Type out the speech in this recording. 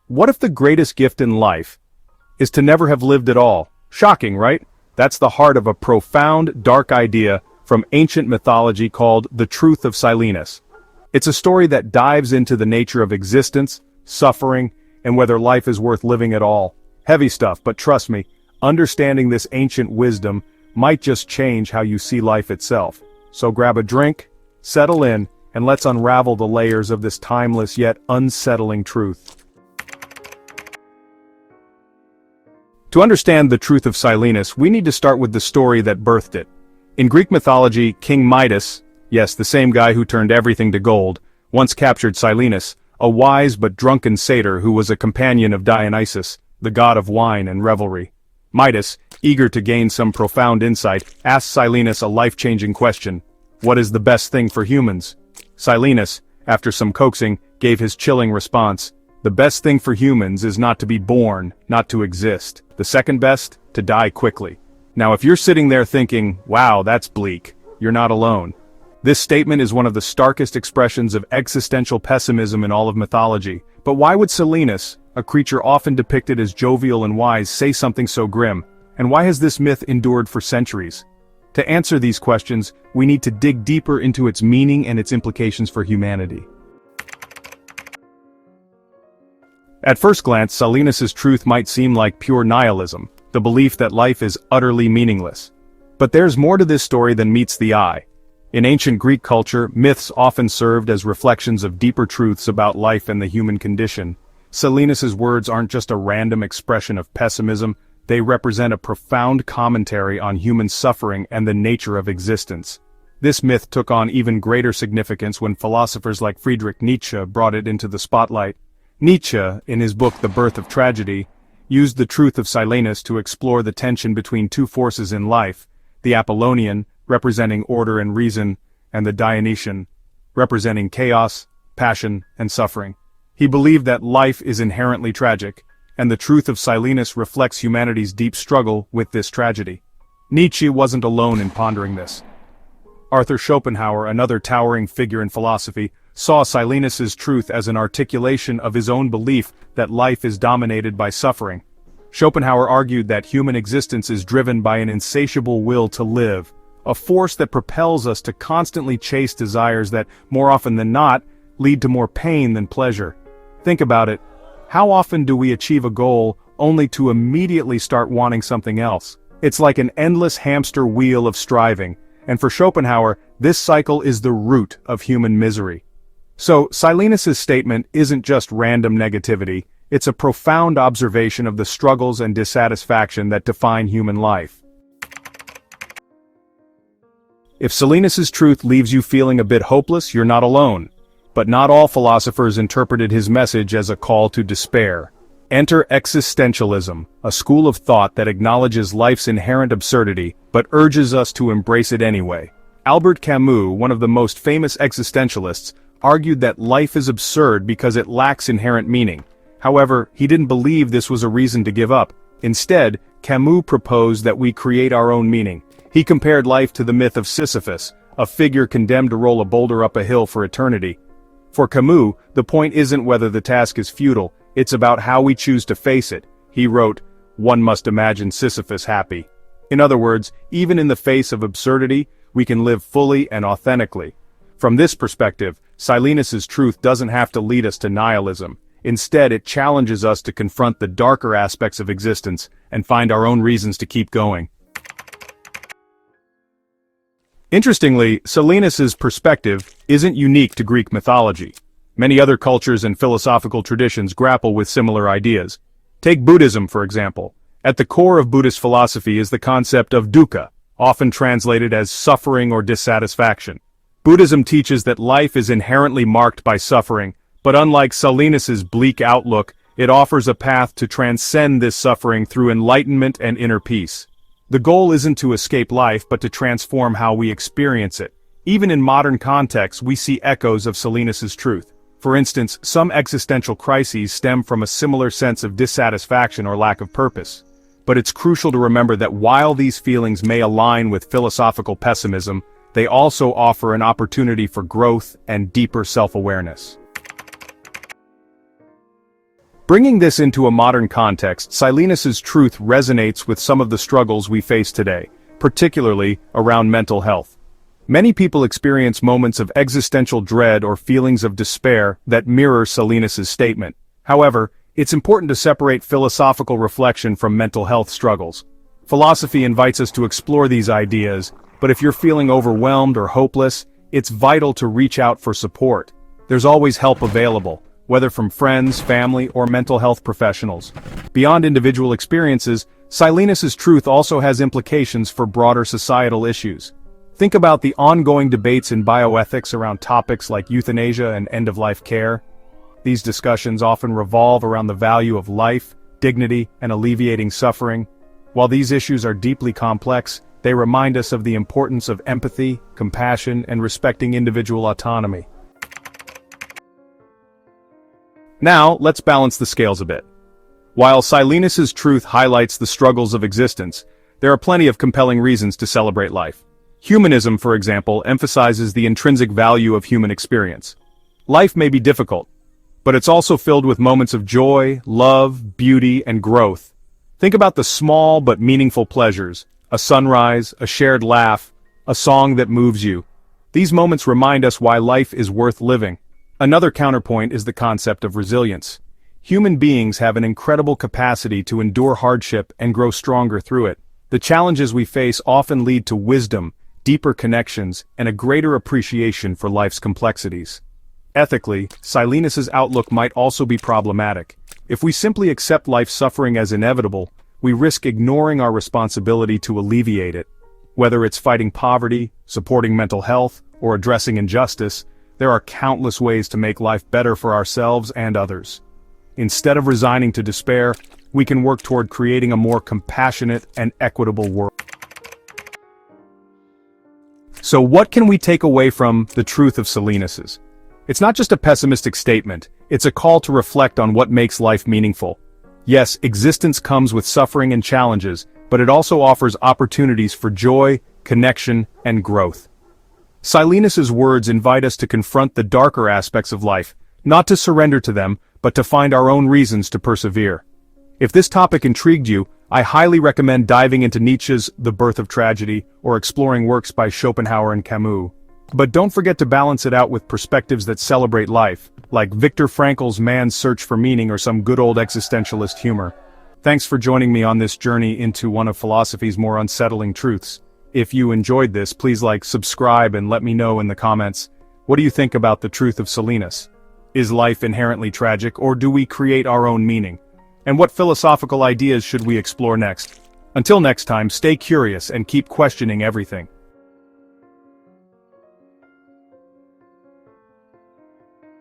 What if the greatest gift in life is to never have lived at all? Shocking, right? That's the heart of a profound, dark idea from ancient mythology called the Truth of Silenus. It's a story that dives into the nature of existence, suffering, and whether life is worth living at all. Heavy stuff, but trust me, understanding this ancient wisdom might just change how you see life itself. So grab a drink, settle in, and let's unravel the layers of this timeless yet unsettling truth. To understand the Truth of Silenus, we need to start with the story that birthed it. In Greek mythology, King Midas, yes, the same guy who turned everything to gold, once captured Silenus, a wise but drunken satyr who was a companion of Dionysus, the god of wine and revelry. Midas, eager to gain some profound insight, asked Silenus a life-changing question: what is the best thing for humans? Silenus, after some coaxing, gave his chilling response: the best thing for humans is not to be born, not to exist. The second best, to die quickly. Now if you're sitting there thinking, wow, that's bleak, you're not alone. This statement is one of the starkest expressions of existential pessimism in all of mythology. But why would Silenus, a creature often depicted as jovial and wise, say something so grim? And why has this myth endured for centuries? To answer these questions, we need to dig deeper into its meaning and its implications for humanity. At first glance, Silenus's truth might seem like pure nihilism, the belief that life is utterly meaningless. But there's more to this story than meets the eye. In ancient Greek culture, myths often served as reflections of deeper truths about life and the human condition. Silenus's words aren't just a random expression of pessimism, they represent a profound commentary on human suffering and the nature of existence. This myth took on even greater significance when philosophers like Friedrich Nietzsche brought it into the spotlight. Nietzsche, in his book The Birth of Tragedy, used the Truth of Silenus to explore the tension between two forces in life: the Apollonian, representing order and reason, and the Dionysian, representing chaos, passion, and suffering. He believed that life is inherently tragic, and the Truth of Silenus reflects humanity's deep struggle with this tragedy. Nietzsche wasn't alone in pondering this. Arthur Schopenhauer, another towering figure in philosophy, saw Silenus's truth as an articulation of his own belief that life is dominated by suffering. Schopenhauer argued that human existence is driven by an insatiable will to live, a force that propels us to constantly chase desires that, more often than not, lead to more pain than pleasure. Think about it. How often do we achieve a goal only to immediately start wanting something else? It's like an endless hamster wheel of striving, and for Schopenhauer, this cycle is the root of human misery. So, Silenus's statement isn't just random negativity, it's a profound observation of the struggles and dissatisfaction that define human life. If Silenus's truth leaves you feeling a bit hopeless, you're not alone. But not all philosophers interpreted his message as a call to despair. Enter Existentialism, a school of thought that acknowledges life's inherent absurdity, but urges us to embrace it anyway. Albert Camus, one of the most famous existentialists, argued that life is absurd because it lacks inherent meaning. However, he didn't believe this was a reason to give up. Instead, Camus proposed that we create our own meaning. He compared life to the myth of Sisyphus, a figure condemned to roll a boulder up a hill for eternity. For Camus, the point isn't whether the task is futile, it's about how we choose to face it. He wrote, "One must imagine Sisyphus happy." In other words, even in the face of absurdity, we can live fully and authentically. From this perspective, Silenus's truth doesn't have to lead us to nihilism. Instead, it challenges us to confront the darker aspects of existence and find our own reasons to keep going. Interestingly, Silenus's perspective isn't unique to Greek mythology. Many other cultures and philosophical traditions grapple with similar ideas. Take Buddhism, for example. At the core of Buddhist philosophy is the concept of dukkha, often translated as suffering or dissatisfaction. Buddhism teaches that life is inherently marked by suffering, but unlike Silenus's bleak outlook, it offers a path to transcend this suffering through enlightenment and inner peace. The goal isn't to escape life but to transform how we experience it. Even in modern contexts, we see echoes of Silenus's truth. For instance, some existential crises stem from a similar sense of dissatisfaction or lack of purpose. But it's crucial to remember that while these feelings may align with philosophical pessimism, they also offer an opportunity for growth and deeper self-awareness. Bringing this into a modern context, Silenus's truth resonates with some of the struggles we face today, particularly around mental health. Many people experience moments of existential dread or feelings of despair that mirror Silenus's statement. However, it's important to separate philosophical reflection from mental health struggles. Philosophy invites us to explore these ideas, but if you're feeling overwhelmed or hopeless, it's vital to reach out for support. There's always help available, whether from friends, family, or mental health professionals. Beyond individual experiences, Silenus's truth also has implications for broader societal issues. Think about the ongoing debates in bioethics around topics like euthanasia and end-of-life care. These discussions often revolve around the value of life, dignity, and alleviating suffering. While these issues are deeply complex, they remind us of the importance of empathy, compassion, and respecting individual autonomy. Now, let's balance the scales a bit. While Silenus's truth highlights the struggles of existence, there are plenty of compelling reasons to celebrate life. Humanism, for example, emphasizes the intrinsic value of human experience. Life may be difficult, but it's also filled with moments of joy, love, beauty, and growth. Think about the small but meaningful pleasures: a sunrise, a shared laugh, a song that moves you. These moments remind us why life is worth living. Another counterpoint is the concept of resilience. Human beings have an incredible capacity to endure hardship and grow stronger through it. The challenges we face often lead to wisdom, deeper connections, and a greater appreciation for life's complexities. Ethically, Silenus's outlook might also be problematic. If we simply accept life's suffering as inevitable, we risk ignoring our responsibility to alleviate it. Whether it's fighting poverty, supporting mental health, or addressing injustice, there are countless ways to make life better for ourselves and others. Instead of resigning to despair, we can work toward creating a more compassionate and equitable world. So what can we take away from the truth of Silenus's? It's not just a pessimistic statement, it's a call to reflect on what makes life meaningful. Yes, existence comes with suffering and challenges, but it also offers opportunities for joy, connection, and growth. Silenus's words invite us to confront the darker aspects of life, not to surrender to them, but to find our own reasons to persevere. If this topic intrigued you, I highly recommend diving into Nietzsche's The Birth of Tragedy or exploring works by Schopenhauer and Camus. But don't forget to balance it out with perspectives that celebrate life, like Viktor Frankl's Man's Search for Meaning or some good old existentialist humor. Thanks for joining me on this journey into one of philosophy's more unsettling truths. If you enjoyed this, please subscribe, and let me know in the comments, what do you think about the truth of Silenus? Is life inherently tragic, or do we create our own meaning? And what philosophical ideas should we explore next? Until next time, stay curious and keep questioning everything.